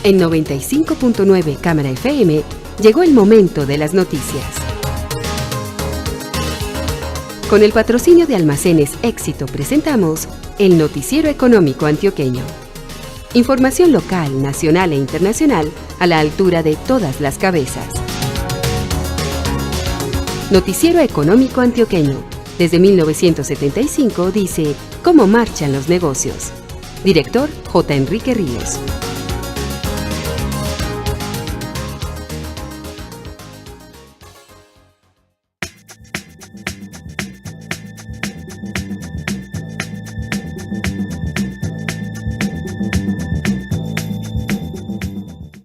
En 95.9 Cámara FM llegó el momento de las noticias. Con el patrocinio de Almacenes Éxito presentamos el Noticiero Económico Antioqueño. Información local, nacional e internacional a la altura de todas las cabezas. Noticiero Económico Antioqueño. Desde 1975 dice cómo marchan los negocios. Director J. Enrique Ríos.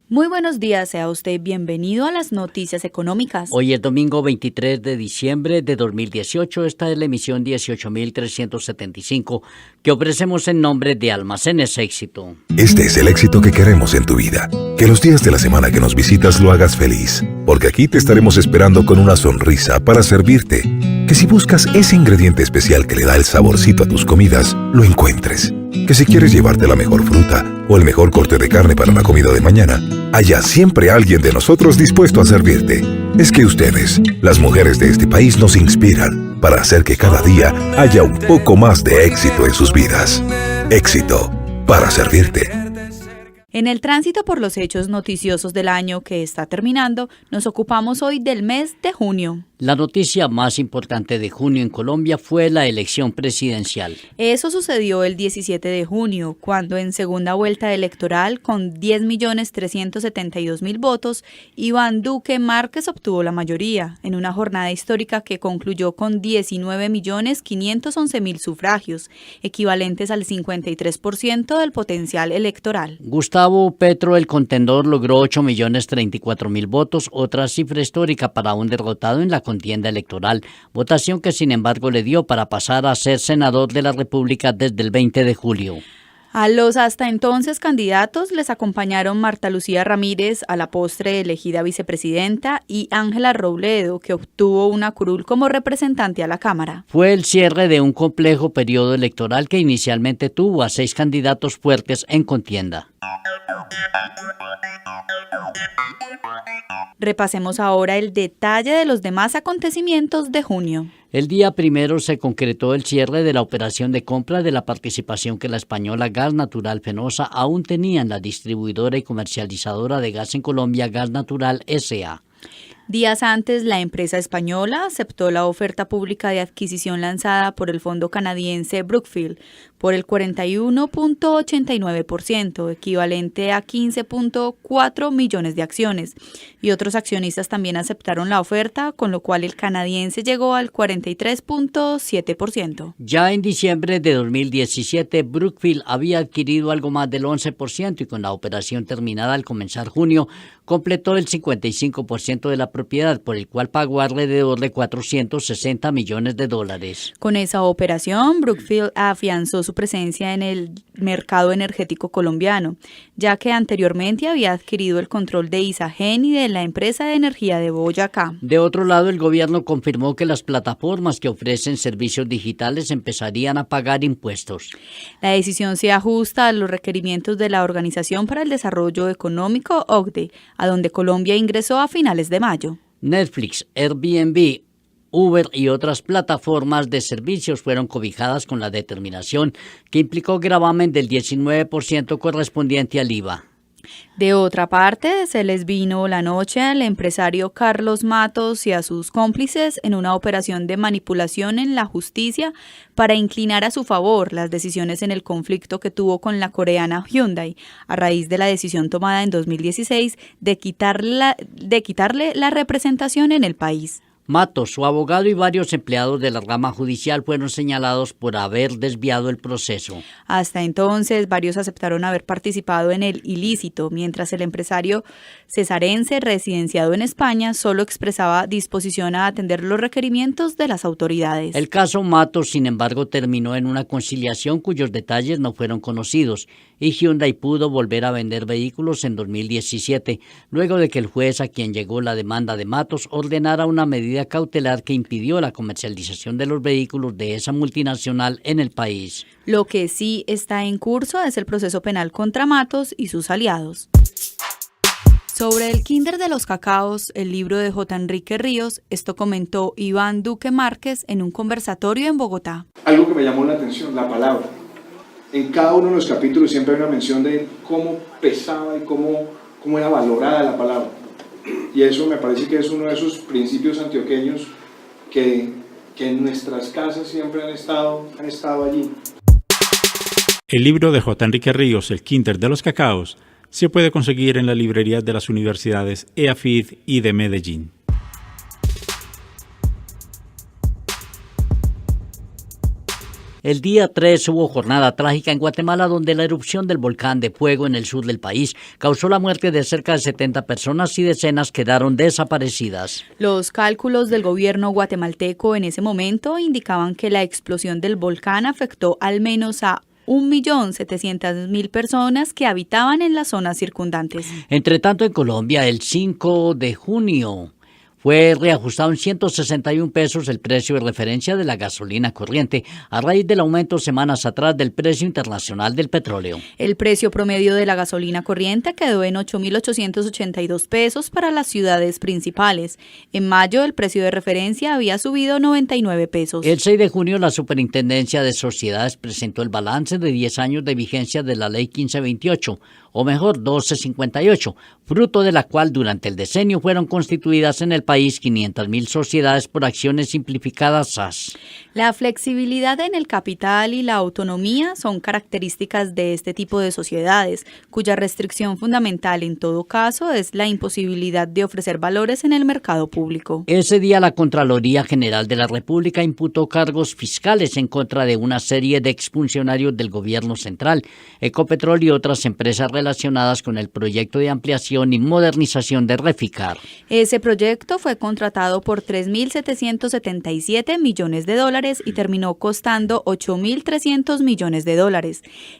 Muy buenos días, sea usted bienvenido a las noticias económicas. Hoy es domingo 23 de diciembre de 2018, esta es la emisión 18.375 que ofrecemos en nombre de Almacenes Éxito. Este es el éxito que queremos en tu vida, que los días de la semana que nos visitas lo hagas feliz, porque aquí te estaremos esperando con una sonrisa para servirte, que si buscas ese ingrediente especial que le da el saborcito a tus comidas, lo encuentres. Que si quieres llevarte la mejor fruta o el mejor corte de carne para la comida de mañana, haya siempre alguien de nosotros dispuesto a servirte. Es que ustedes, las mujeres de este país, nos inspiran para hacer que cada día haya un poco más de éxito en sus vidas. Éxito para servirte. En el tránsito por los hechos noticiosos del año que está terminando, nos ocupamos hoy del mes de junio. La noticia más importante de junio en Colombia fue la elección presidencial. Eso sucedió el 17 de junio, cuando en segunda vuelta electoral, con 10.372.000 votos, Iván Duque Márquez obtuvo la mayoría, en una jornada histórica que concluyó con 19.511.000 sufragios, equivalentes al 53% del potencial electoral. Gustavo Petro, el contendor, logró 8.034.000 votos, otra cifra histórica para un derrotado en la contienda electoral, votación que sin embargo le dio para pasar a ser senador de la República desde el 20 de julio. A los hasta entonces candidatos les acompañaron Marta Lucía Ramírez, a la postre elegida vicepresidenta, y Ángela Robledo, que obtuvo una curul como representante a la Cámara. Fue el cierre de un complejo periodo electoral que inicialmente tuvo a 6 candidatos fuertes en contienda. Repasemos ahora el detalle de los demás acontecimientos de junio. El día primero se concretó el cierre de la operación de compra de la participación que la española Gas Natural Fenosa aún tenía en la distribuidora y comercializadora de gas en Colombia, Gas Natural S.A. Días antes, la empresa española aceptó la oferta pública de adquisición lanzada por el fondo canadiense Brookfield por el 41.89%, equivalente a 15.4 millones de acciones, y otros accionistas también aceptaron la oferta, con lo cual el canadiense llegó al 43.7%. Ya en diciembre de 2017, Brookfield había adquirido algo más del 11% y con la operación terminada al comenzar junio, completó el 55% de la propiedad, por el cual pagó alrededor de $460 millones. Con esa operación, Brookfield afianzó su presencia en el mercado energético colombiano, ya que anteriormente había adquirido el control de Isagen y de la empresa de energía de Boyacá. De otro lado, el gobierno confirmó que las plataformas que ofrecen servicios digitales empezarían a pagar impuestos. La decisión se ajusta a los requerimientos de la Organización para el Desarrollo Económico, OCDE, a donde Colombia ingresó a finales de mayo. Netflix, Airbnb, Uber y otras plataformas de servicios fueron cobijadas con la determinación que implicó gravamen del 19% correspondiente al IVA. De otra parte, se les vino la noche al empresario Carlos Matos y a sus cómplices en una operación de manipulación en la justicia para inclinar a su favor las decisiones en el conflicto que tuvo con la coreana Hyundai, a raíz de la decisión tomada en 2016 de quitarle la representación en el país. Matos, su abogado y varios empleados de la rama judicial fueron señalados por haber desviado el proceso. Hasta entonces, varios aceptaron haber participado en el ilícito, mientras el empresario cesarense residenciado en España solo expresaba disposición a atender los requerimientos de las autoridades. El caso Matos, sin embargo, terminó en una conciliación cuyos detalles no fueron conocidos y Hyundai pudo volver a vender vehículos en 2017, luego de que el juez a quien llegó la demanda de Matos ordenara una medida cautelar que impidió la comercialización de los vehículos de esa multinacional en el país. Lo que sí está en curso es el proceso penal contra Matos y sus aliados. Sobre el Kinder de los Cacaos, el libro de J. Enrique Ríos, esto comentó Iván Duque Márquez en un conversatorio en Bogotá. Algo que me llamó la atención, la palabra. En cada uno de los capítulos siempre hay una mención de cómo pesaba y cómo era valorada la palabra. Y eso me parece que es uno de esos principios antioqueños que en nuestras casas siempre han estado allí. El libro de J. Enrique Ríos, El Kinder de los Cacaos, se puede conseguir en las librerías de las universidades EAFID y de Medellín. El día 3 hubo jornada trágica en Guatemala donde la erupción del volcán de fuego en el sur del país causó la muerte de cerca de 70 personas y decenas quedaron desaparecidas. Los cálculos del gobierno guatemalteco en ese momento indicaban que la explosión del volcán afectó al menos a 1.700.000 personas que habitaban en las zonas circundantes. Entre tanto, en Colombia, el 5 de junio fue reajustado en 161 pesos el precio de referencia de la gasolina corriente a raíz del aumento semanas atrás del precio internacional del petróleo. El precio promedio de la gasolina corriente quedó en 8.882 pesos para las ciudades principales. En mayo, el precio de referencia había subido 99 pesos. El 6 de junio, la Superintendencia de Sociedades presentó el balance de 10 años de vigencia de la Ley 1528, o mejor 1258, fruto de la cual durante el decenio fueron constituidas en el país 500.000 sociedades por acciones simplificadas SAS. La flexibilidad en el capital y la autonomía son características de este tipo de sociedades, cuya restricción fundamental en todo caso es la imposibilidad de ofrecer valores en el mercado público. Ese día la Contraloría General de la República imputó cargos fiscales en contra de una serie de exfuncionarios del gobierno central, Ecopetrol y otras empresas relacionadas con el proyecto de ampliación y modernización de Reficar. Ese proyecto fue contratado por $3.777 millones y terminó costando $8.300 millones.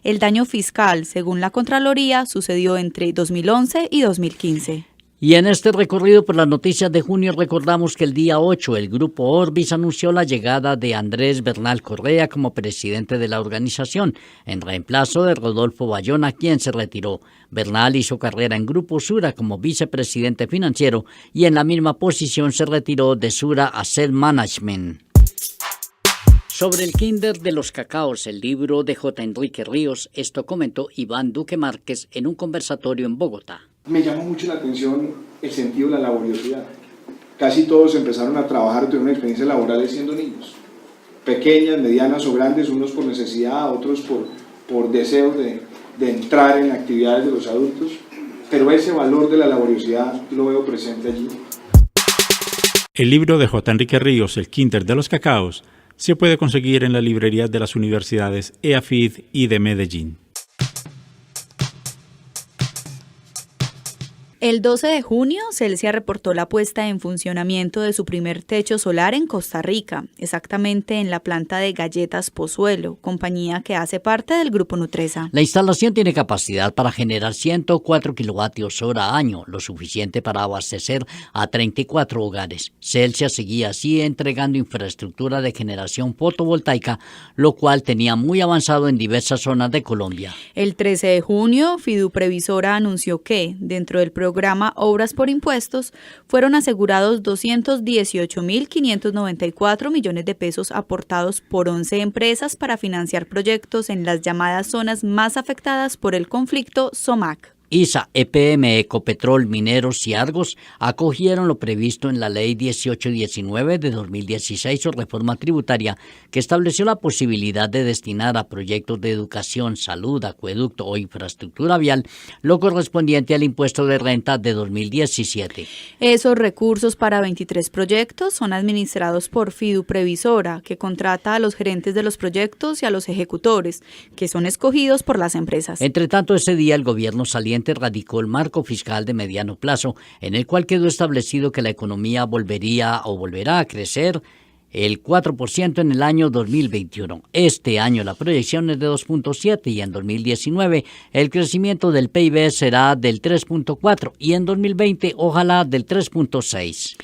El daño fiscal, según la Contraloría, sucedió entre 2011 y 2015. Y en este recorrido por las noticias de junio recordamos que el día 8 el Grupo Orbis anunció la llegada de Andrés Bernal Correa como presidente de la organización, en reemplazo de Rodolfo Bayona, quien se retiró. Bernal hizo carrera en Grupo Sura como vicepresidente financiero y en la misma posición se retiró de Sura Asset Management. Sobre el Kinder de los Cacaos, el libro de J. Enrique Ríos, esto comentó Iván Duque Márquez en un conversatorio en Bogotá. Me llamó mucho la atención el sentido de la laboriosidad. Casi todos empezaron a trabajar, tuvieron experiencias laborales siendo niños. Pequeñas, medianas o grandes, unos por necesidad, otros por deseo de entrar en actividades de los adultos. Pero ese valor de la laboriosidad lo veo presente allí. El libro de J. Enrique Ríos, El Kinder de los Cacaos, se puede conseguir en las librerías de las universidades EAFID y de Medellín. El 12 de junio, Celsia reportó la puesta en funcionamiento de su primer techo solar en Costa Rica, exactamente en la planta de Galletas Pozuelo, compañía que hace parte del Grupo Nutresa. La instalación tiene capacidad para generar 104 kilovatios hora año, lo suficiente para abastecer a 34 hogares. Celsia seguía así entregando infraestructura de generación fotovoltaica, lo cual tenía muy avanzado en diversas zonas de Colombia. El 13 de junio, Fiduprevisora anunció que, dentro del programa Obras por Impuestos, fueron asegurados 218.594 millones de pesos aportados por 11 empresas para financiar proyectos en las llamadas zonas más afectadas por el conflicto SOMAC. ISA, EPM, Ecopetrol, Mineros y Argos acogieron lo previsto en la Ley 1819 de 2016 o reforma tributaria que estableció la posibilidad de destinar a proyectos de educación, salud, acueducto o infraestructura vial lo correspondiente al impuesto de renta de 2017. Esos recursos para 23 proyectos son administrados por Fiduprevisora, que contrata a los gerentes de los proyectos y a los ejecutores, que son escogidos por las empresas. Entre tanto, ese día el gobierno saliente radicó el marco fiscal de mediano plazo, en el cual quedó establecido que la economía volverá a crecer el 4% en el año 2021. Este año la proyección es de 2.7 y en 2019 el crecimiento del PIB será del 3.4 y en 2020 ojalá del 3.6.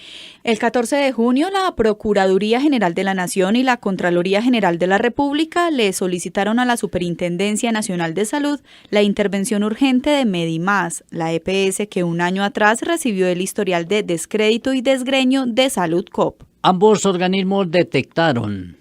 El 14 de junio, la Procuraduría General de la Nación y la Contraloría General de la República le solicitaron a la Superintendencia Nacional de Salud la intervención urgente de Medimás, la EPS que un año atrás recibió el historial de descrédito y desgreño de Salud Cop. Ambos organismos detectaron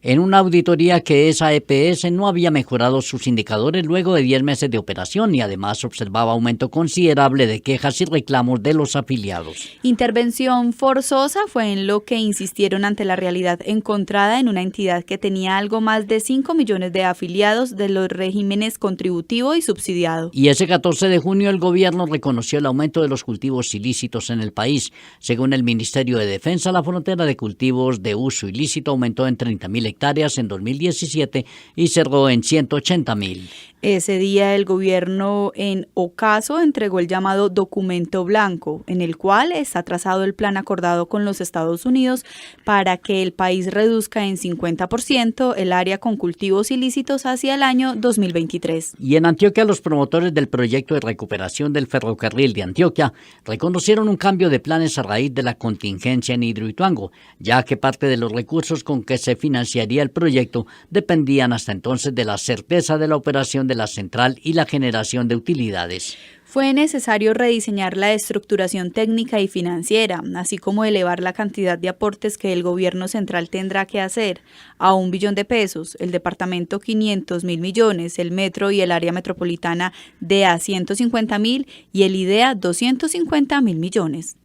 en una auditoría que esa EPS no había mejorado sus indicadores luego de 10 meses de operación y además observaba aumento considerable de quejas y reclamos de los afiliados. Intervención forzosa fue en lo que insistieron ante la realidad encontrada en una entidad que tenía algo más de 5 millones de afiliados de los regímenes contributivo y subsidiado. Y ese 14 de junio el gobierno reconoció el aumento de los cultivos ilícitos en el país. Según el Ministerio de Defensa, la frontera de cultivos de uso ilícito aumentó en 30.000 hectáreas en 2017 y cerró en 180.000. Ese día el gobierno en ocaso entregó el llamado documento blanco, en el cual está trazado el plan acordado con los Estados Unidos para que el país reduzca en 50% el área con cultivos ilícitos hacia el año 2023. Y en Antioquia, los promotores del proyecto de recuperación del ferrocarril de Antioquia reconocieron un cambio de planes a raíz de la contingencia en Hidroituango, ya que parte de los recursos con que se financiaría el proyecto dependían hasta entonces de la certeza de la operación de la central y la generación de utilidades. Fue necesario rediseñar la estructuración técnica y financiera, así como elevar la cantidad de aportes que el gobierno central tendrá que hacer a 1 billón de pesos, el departamento 500.000 millones, el metro y el área metropolitana de a 150.000 y el IDEA 250.000 millones.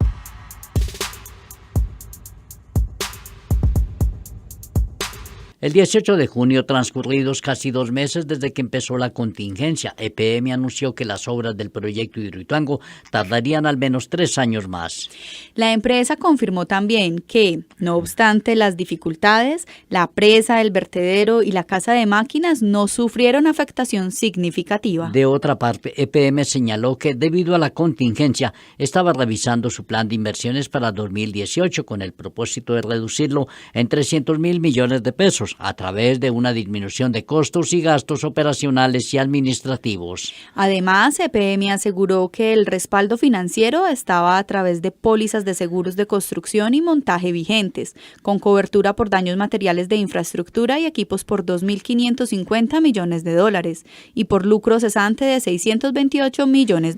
El 18 de junio, transcurridos casi 2 meses desde que empezó la contingencia, EPM anunció que las obras del proyecto Hidroituango tardarían al menos 3 años más. La empresa confirmó también que, no obstante las dificultades, la presa, el vertedero y la casa de máquinas no sufrieron afectación significativa. De otra parte, EPM señaló que debido a la contingencia estaba revisando su plan de inversiones para 2018 con el propósito de reducirlo en 300.000 millones de pesos. A través de una disminución de costos y gastos operacionales y administrativos. Además, EPM aseguró que el respaldo financiero estaba a través de pólizas de seguros de construcción y montaje vigentes, con cobertura por daños materiales de infraestructura y equipos por $2.550 millones y por lucro cesante de $628 millones.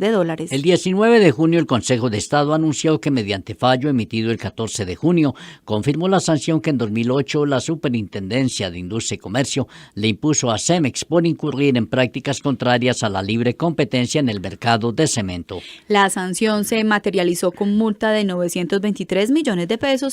El 19 de junio, el Consejo de Estado anunció que mediante fallo emitido el 14 de junio, confirmó la sanción que en 2008 la Superintendencia de Industria y Comercio le impuso a Cemex por incurrir en prácticas contrarias a la libre competencia en el mercado de cemento. La sanción se materializó con multa de $923 millones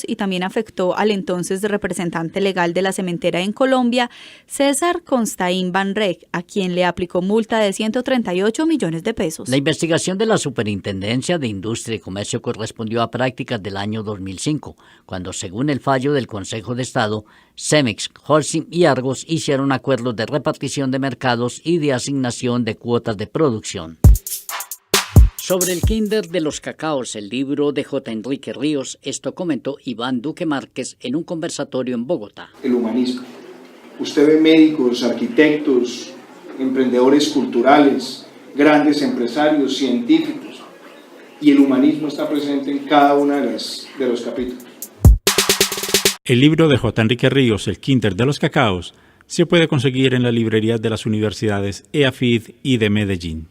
y también afectó al entonces representante legal de la cementera en Colombia, César Constaín Banreg, a quien le aplicó multa de $138 millones. La investigación de la Superintendencia de Industria y Comercio correspondió a prácticas del año 2005, cuando según el fallo del Consejo de Estado, Cemex, Holcim y Argos hicieron acuerdos de repartición de mercados y de asignación de cuotas de producción. Sobre el Kinder de los Cacaos, el libro de J. Enrique Ríos, esto comentó Iván Duque Márquez en un conversatorio en Bogotá. El humanismo. Usted ve médicos, arquitectos, emprendedores culturales, grandes empresarios, científicos, y el humanismo está presente en cada uno de los capítulos. El libro de J. Enrique Ríos, El Kinder de los Cacaos, se puede conseguir en la librería de las universidades EAFID y de Medellín.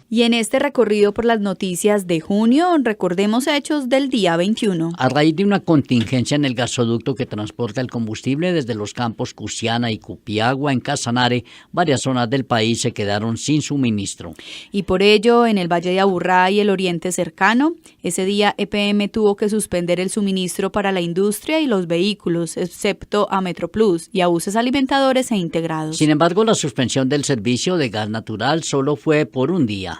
Y en este recorrido por las noticias de junio, recordemos hechos del día 21. A raíz de una contingencia en el gasoducto que transporta el combustible desde los campos Cusiana y Cupiagua en Casanare, varias zonas del país se quedaron sin suministro. Y por ello, en el Valle de Aburrá y el Oriente Cercano, ese día EPM tuvo que suspender el suministro para la industria y los vehículos, excepto a Metroplus y a buses alimentadores e integrados. Sin embargo, la suspensión del servicio de gas natural solo fue por un día.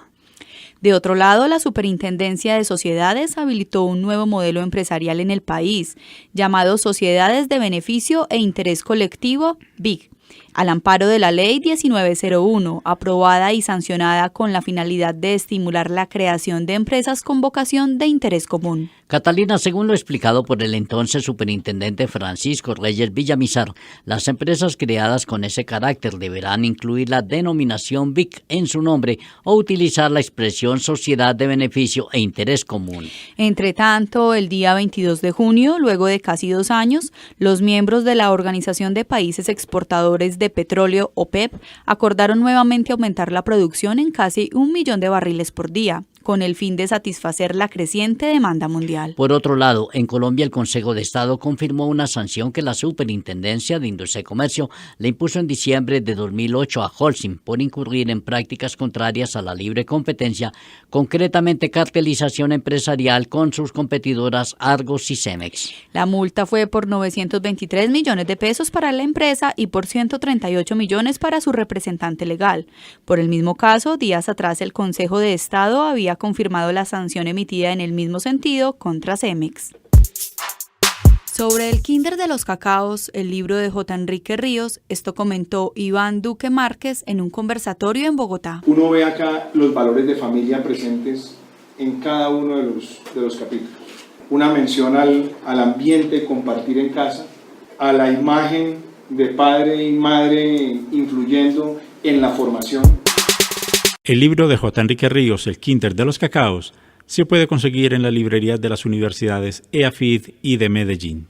De otro lado, la Superintendencia de Sociedades habilitó un nuevo modelo empresarial en el país, llamado Sociedades de Beneficio e Interés Colectivo, BIC, al amparo de la Ley 1901, aprobada y sancionada con la finalidad de estimular la creación de empresas con vocación de interés común. Catalina, según lo explicado por el entonces superintendente Francisco Reyes Villamizar, las empresas creadas con ese carácter deberán incluir la denominación BIC en su nombre o utilizar la expresión Sociedad de Beneficio e Interés Común. Entre tanto, el día 22 de junio, luego de casi 2 años, los miembros de la Organización de Países Exportadores de Petróleo, OPEP, acordaron nuevamente aumentar la producción en casi 1 millón de barriles por día, con el fin de satisfacer la creciente demanda mundial. Por otro lado, en Colombia el Consejo de Estado confirmó una sanción que la Superintendencia de Industria y Comercio le impuso en diciembre de 2008 a Holcim por incurrir en prácticas contrarias a la libre competencia, concretamente cartelización empresarial con sus competidoras Argos y Cemex. La multa fue por 923 millones de pesos para la empresa y por 138 millones para su representante legal. Por el mismo caso, días atrás el Consejo de Estado había confirmado la sanción emitida en el mismo sentido contra Cemex. Sobre el Kinder de los Cacaos, el libro de J. Enrique Ríos, esto comentó Iván Duque Márquez en un conversatorio en Bogotá. Uno ve acá los valores de familia presentes en cada uno de los capítulos. Una mención al ambiente, compartir en casa, a la imagen de padre y madre influyendo en la formación. El libro de J. Enrique Ríos, El Kinder de los Cacaos, se puede conseguir en la librería de las universidades EAFID y de Medellín.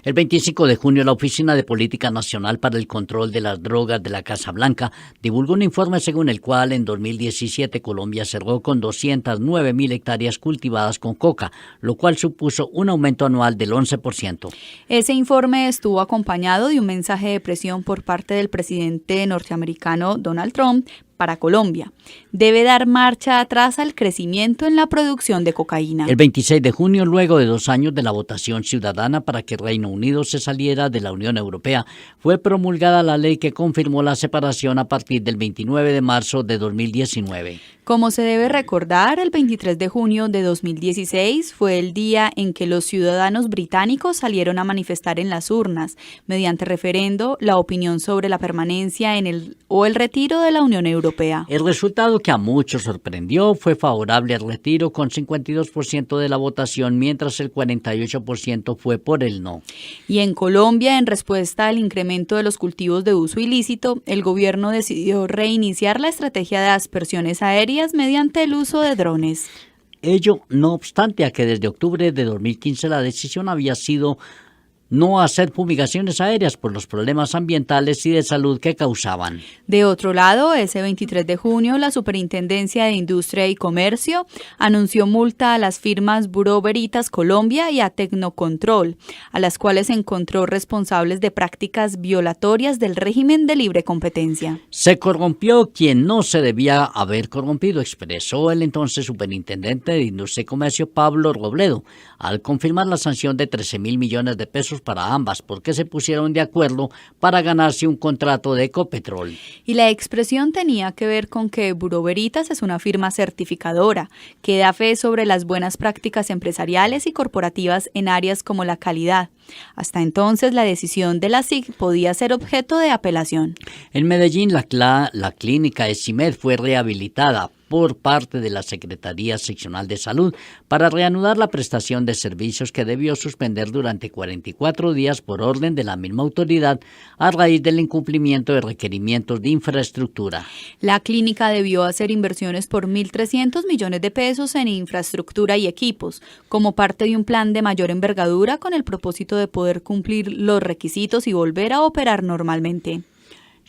El 25 de junio, la Oficina de Política Nacional para el Control de las Drogas de la Casa Blanca divulgó un informe según el cual en 2017 Colombia cerró con 209.000 hectáreas cultivadas con coca, lo cual supuso un aumento anual del 11%. Ese informe estuvo acompañado de un mensaje de presión por parte del presidente norteamericano Donald Trump para Colombia. Debe dar marcha atrás al crecimiento en la producción de cocaína. El 26 de junio, luego de 2 años de la votación ciudadana para que Reino Unido se saliera de la Unión Europea, fue promulgada la ley que confirmó la separación a partir del 29 de marzo de 2019. Como se debe recordar, el 23 de junio de 2016 fue el día en que los ciudadanos británicos salieron a manifestar en las urnas, mediante referendo, la opinión sobre la permanencia en el retiro de la Unión Europea. El resultado que a muchos sorprendió fue favorable al retiro con 52% de la votación, mientras el 48% fue por el no. Y en Colombia, en respuesta al incremento de los cultivos de uso ilícito, el gobierno decidió reiniciar la estrategia de aspersiones aéreas mediante el uso de drones. Ello, no obstante a que desde octubre de 2015 la decisión había sido no hacer fumigaciones aéreas por los problemas ambientales y de salud que causaban. De otro lado, ese 23 de junio, la Superintendencia de Industria y Comercio anunció multa a las firmas Bureau Veritas Colombia y a Tecnocontrol, a las cuales encontró responsables de prácticas violatorias del régimen de libre competencia. Se corrompió quien no se debía haber corrompido, expresó el entonces Superintendente de Industria y Comercio, Pablo Robledo, al confirmar la sanción de 13.000 millones de pesos para ambas, porque se pusieron de acuerdo para ganarse un contrato de Ecopetrol. Y la expresión tenía que ver con que Bureau Veritas es una firma certificadora que da fe sobre las buenas prácticas empresariales y corporativas en áreas como la calidad. Hasta entonces, la decisión de la SIC podía ser objeto de apelación. En Medellín, la clínica ESIMED fue rehabilitada por parte de la Secretaría Seccional de Salud para reanudar la prestación de servicios que debió suspender durante 44 días por orden de la misma autoridad a raíz del incumplimiento de requerimientos de infraestructura. La clínica debió hacer inversiones por 1.300 millones de pesos en infraestructura y equipos, como parte de un plan de mayor envergadura con el propósito de poder cumplir los requisitos y volver a operar normalmente.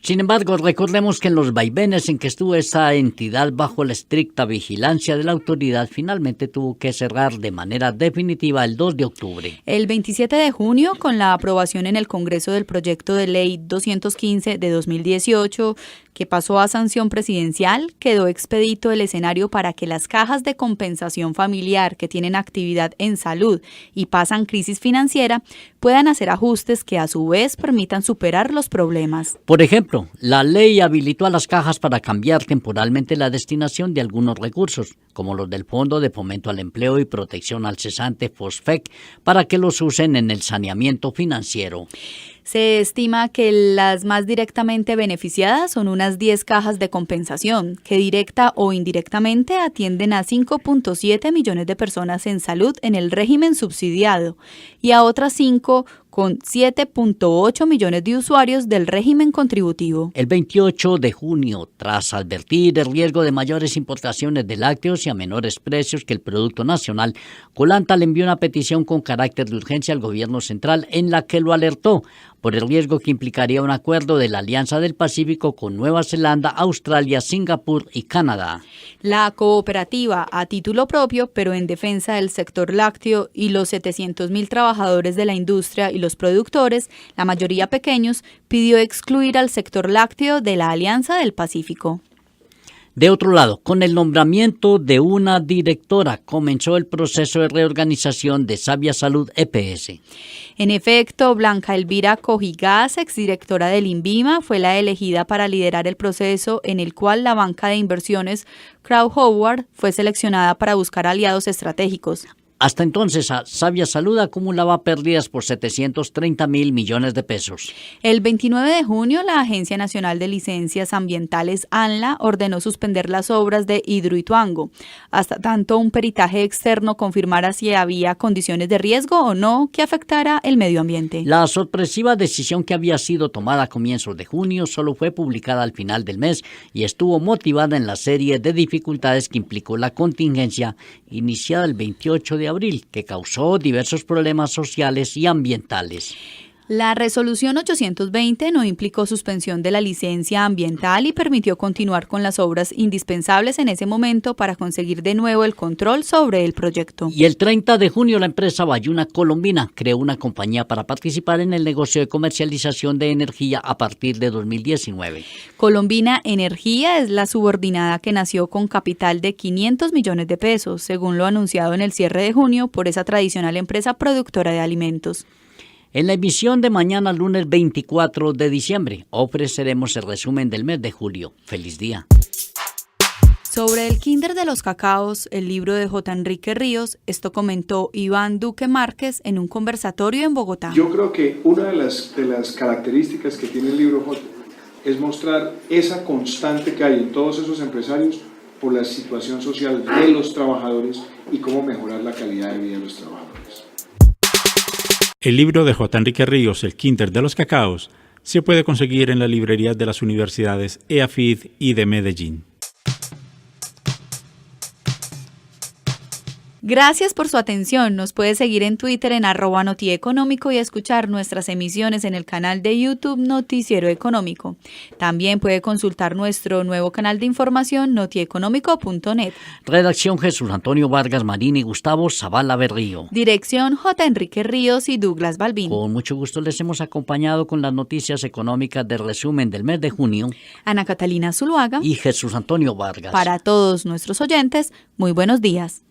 Sin embargo, recordemos que en los vaivenes en que estuvo esa entidad bajo la estricta vigilancia de la autoridad, finalmente tuvo que cerrar de manera definitiva el 2 de octubre. El 27 de junio, con la aprobación en el Congreso del proyecto de ley 215 de 2018, que pasó a sanción presidencial, quedó expedito el escenario para que las cajas de compensación familiar que tienen actividad en salud y pasan crisis financiera puedan hacer ajustes que a su vez permitan superar los problemas. Por ejemplo, ejemplo, la ley habilitó a las cajas para cambiar temporalmente la destinación de algunos recursos, como los del Fondo de Fomento al Empleo y Protección al Cesante FOSFEC, para que los usen en el saneamiento financiero. Se estima que las más directamente beneficiadas son unas 10 cajas de compensación, que directa o indirectamente atienden a 5.7 millones de personas en salud en el régimen subsidiado y a otras 5 con 7.8 millones de usuarios del régimen contributivo. El 28 de junio, tras advertir el riesgo de mayores importaciones de lácteos y a menores precios que el producto nacional, Colanta le envió una petición con carácter de urgencia al gobierno central en la que lo alertó por el riesgo que implicaría un acuerdo de la Alianza del Pacífico con Nueva Zelanda, Australia, Singapur y Canadá. La cooperativa, a título propio, pero en defensa del sector lácteo y los 700.000 trabajadores de la industria y los productores, la mayoría pequeños, pidió excluir al sector lácteo de la Alianza del Pacífico. De otro lado, con el nombramiento de una directora, comenzó el proceso de reorganización de Sabia Salud EPS. En efecto, Blanca Elvira Cojigás, exdirectora del INVIMA, fue la elegida para liderar el proceso en el cual la banca de inversiones Crowe Howard fue seleccionada para buscar aliados estratégicos. Hasta entonces, Sabia Salud acumulaba pérdidas por 730.000 millones de pesos. El 29 de junio, la Agencia Nacional de Licencias Ambientales, ANLA, ordenó suspender las obras de Hidroituango, hasta tanto un peritaje externo confirmara si había condiciones de riesgo o no que afectara el medio ambiente. La sorpresiva decisión que había sido tomada a comienzos de junio solo fue publicada al final del mes y estuvo motivada en la serie de dificultades que implicó la contingencia iniciada el 28 de abril, que causó diversos problemas sociales y ambientales. La resolución 820 no implicó suspensión de la licencia ambiental y permitió continuar con las obras indispensables en ese momento para conseguir de nuevo el control sobre el proyecto. Y el 30 de junio la empresa Bayuna Colombina creó una compañía para participar en el negocio de comercialización de energía a partir de 2019. Colombina Energía es la subordinada que nació con capital de 500 millones de pesos, según lo anunciado en el cierre de junio por esa tradicional empresa productora de alimentos. En la emisión de mañana, lunes 24 de diciembre, ofreceremos el resumen del mes de julio. ¡Feliz día! Sobre el Kinder de los Cacaos, el libro de J. Enrique Ríos, esto comentó Iván Duque Márquez en un conversatorio en Bogotá. Yo creo que una de las características que tiene el libro J es mostrar esa constante que hay en todos esos empresarios por la situación social de los trabajadores y cómo mejorar la calidad de vida de los trabajadores. El libro de J. Enrique Ríos, El Kinder de los Cacaos, se puede conseguir en las librerías de las universidades EAFID y de Medellín. Gracias por su atención. Nos puede seguir en Twitter en @notieconómico y escuchar nuestras emisiones en el canal de YouTube Noticiero Económico. También puede consultar nuestro nuevo canal de información notieconómico.net. Redacción Jesús Antonio Vargas Marín y Gustavo Zavala Berrío. Dirección J. Enrique Ríos y Douglas Balbín. Con mucho gusto les hemos acompañado con las noticias económicas del resumen del mes de junio. Ana Catalina Zuluaga y Jesús Antonio Vargas. Para todos nuestros oyentes, muy buenos días.